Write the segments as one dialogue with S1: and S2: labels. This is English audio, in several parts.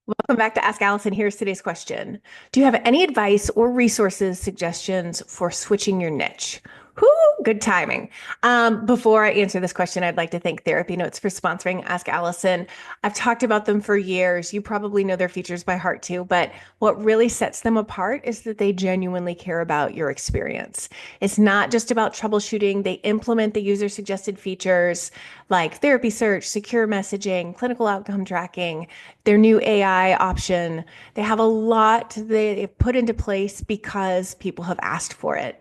S1: Welcome back to Ask Allison. Here's today's question. Do you have any advice or resources, suggestions for switching your niche? Whoo, good timing. Before I answer this question, I'd like to thank Therapy Notes for sponsoring Ask Allison. I've talked about them for years. You probably know their features by heart too, but what really sets them apart is that they genuinely care about your experience. It's not just about troubleshooting. They implement the user suggested features like therapy search, secure messaging, clinical outcome tracking, their new AI option. They have a lot they've put into place because people have asked for it.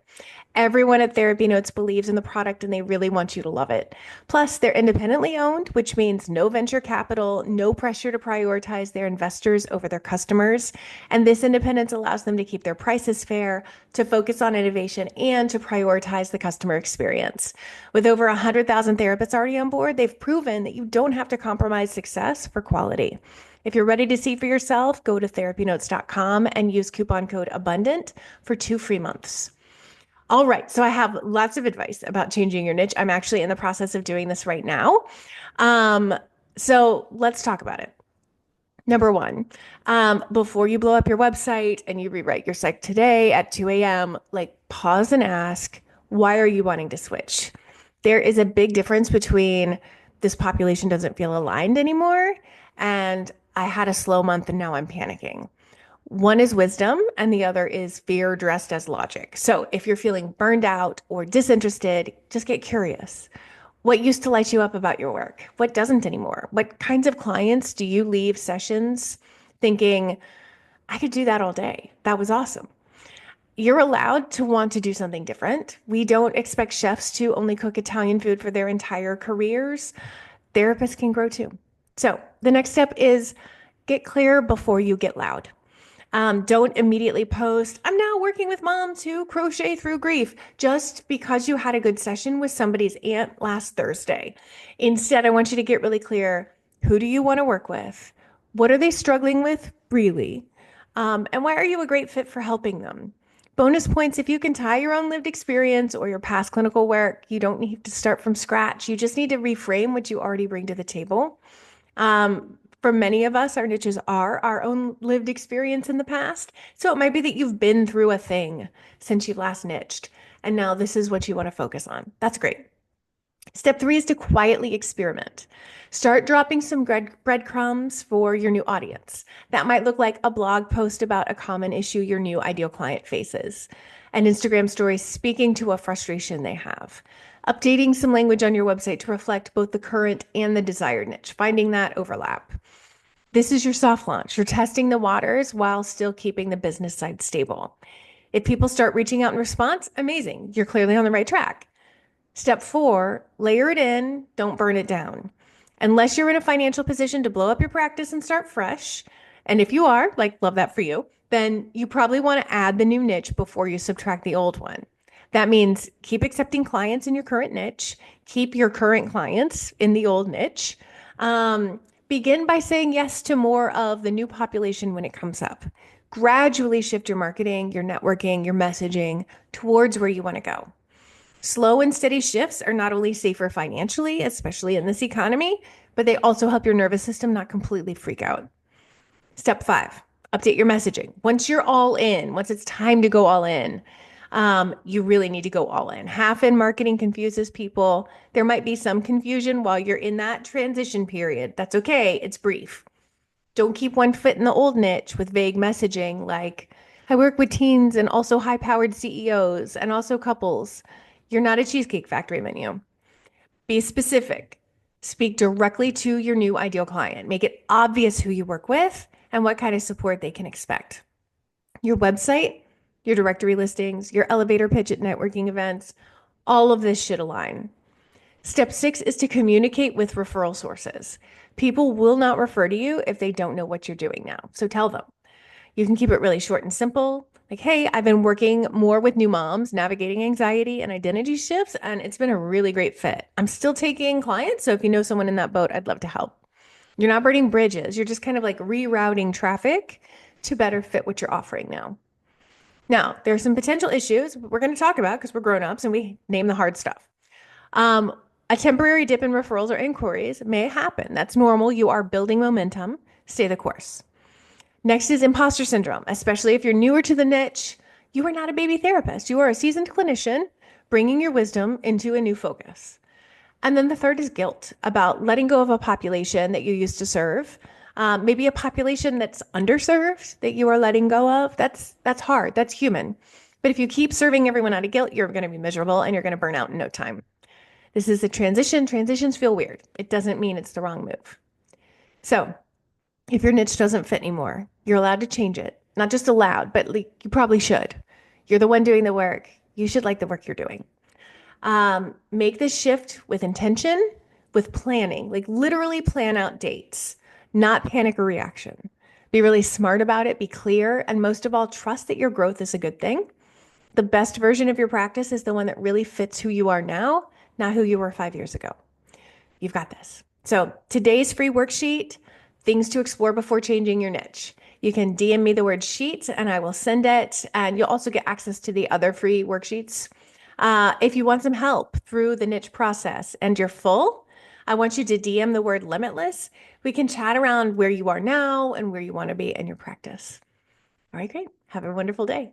S1: Everyone at Therapy Notes believes in the product and they really want you to love it. Plus, they're independently owned, which means no venture capital, no pressure to prioritize their investors over their customers. And this independence allows them to keep their prices fair, to focus on innovation, and to prioritize the customer experience. With over 100,000 therapists already on board, they've proven that you don't have to compromise success for quality. If you're ready to see for yourself, go to therapynotes.com and use coupon code ABUNDANT for 2 free months. All right. So I have lots of advice about changing your niche. I'm actually in the process of doing this right now. Um, so let's talk about it. Number one, before you blow up your website and you rewrite your site today at 2 a.m., like pause and ask, why are you wanting to switch? There is a big difference between this population doesn't feel aligned anymore and I had a slow month and now I'm panicking. One is wisdom and the other is fear dressed as logic. So if you're feeling burned out or disinterested, just get curious. What used to light you up about your work? What doesn't anymore? What kinds of clients do you leave sessions thinking, I could do that all day? That was awesome. You're allowed to want to do something different. We don't expect chefs to only cook Italian food for their entire careers. Therapists can grow too. So the next step is get clear before you get loud. Don't immediately post, I'm now working with moms who crochet through grief just because you had a good session with somebody's aunt last Thursday. Instead, I want you to get really clear, who do you want to work with? What are they struggling with really? And why are you a great fit for helping them? Bonus points if you can tie your own lived experience or your past clinical work. You don't need to start from scratch. You just need to reframe what you already bring to the table. For many of us, our niches are our own lived experience in the past. So it might be that you've been through a thing since you last niched, and now this is what you want to focus on. That's great. Step three is to quietly experiment. Start dropping some breadcrumbs for your new audience. That might look like a blog post about a common issue your new ideal client faces, an Instagram story speaking to a frustration they have, updating some language on your website to reflect both the current and the desired niche, finding that overlap. This is your soft launch. You're testing the waters while still keeping the business side stable. If people start reaching out in response, amazing. You're clearly on the right track. Step four, layer it in, don't burn it down. Unless you're in a financial position to blow up your practice and start fresh, and if you are, like, love that for you, then you probably want to add the new niche before you subtract the old one. That means keep accepting clients in your current niche, keep your current clients in the old niche. Begin by saying yes to more of the new population when it comes up. Gradually shift your marketing, your networking, your messaging towards where you want to go. Slow and steady shifts are not only safer financially, especially in this economy, but they also help your nervous system not completely freak out. Step five, update your messaging. Once you're all in, once it's time to go all in, you really need to go all in. Half in marketing confuses people. There might be some confusion while you're in that transition period. That's okay. It's brief. Don't keep one foot in the old niche with vague messaging like, I work with teens and also high powered CEOs and also couples. You're not a Cheesecake Factory menu. Be specific. Speak directly to your new ideal client. Make it obvious who you work with and what kind of support they can expect. Your website, your directory listings, your elevator pitch at networking events, all of this should align. Step six is to communicate with referral sources. People will not refer to you if they don't know what you're doing now. So tell them. You can keep it really short and simple. Like, hey, I've been working more with new moms, navigating anxiety and identity shifts, and it's been a really great fit. I'm still taking clients, so if you know someone in that boat, I'd love to help. You're not burning bridges. You're just kind of like rerouting traffic to better fit what you're offering now. Now, there are some potential issues we're going to talk about because we're grown-ups and we name the hard stuff. Um, a temporary dip in referrals or inquiries may happen. That's normal. You are building momentum. Stay the course. Next is imposter syndrome, especially if you're newer to the niche. You are not a baby therapist. You are a seasoned clinician bringing your wisdom into a new focus. And then the third is guilt about letting go of a population that you used to serve. Maybe a population that's underserved that you are letting go of. That's hard. That's human. But if you keep serving everyone out of guilt, you're going to be miserable and you're going to burn out in no time. This is a transition. Transitions feel weird. It doesn't mean it's the wrong move. So if your niche doesn't fit anymore, you're allowed to change it. Not just allowed, but like, you probably should. You're the one doing the work. You should like the work you're doing. Make this shift with intention, with planning, like literally plan out dates, not panic or reaction. Be really smart about it, be clear, and most of all, trust that your growth is a good thing. The best version of your practice is the one that really fits who you are now, not who you were 5 years ago. You've got this. So today's free worksheet, things to explore before changing your niche. You can DM me the word sheet and I will send it. And you'll also get access to the other free worksheets. If you want some help through the niche process and you're full, I want you to DM the word limitless. We can chat around where you are now and where you want to be in your practice. All right, great. Have a wonderful day.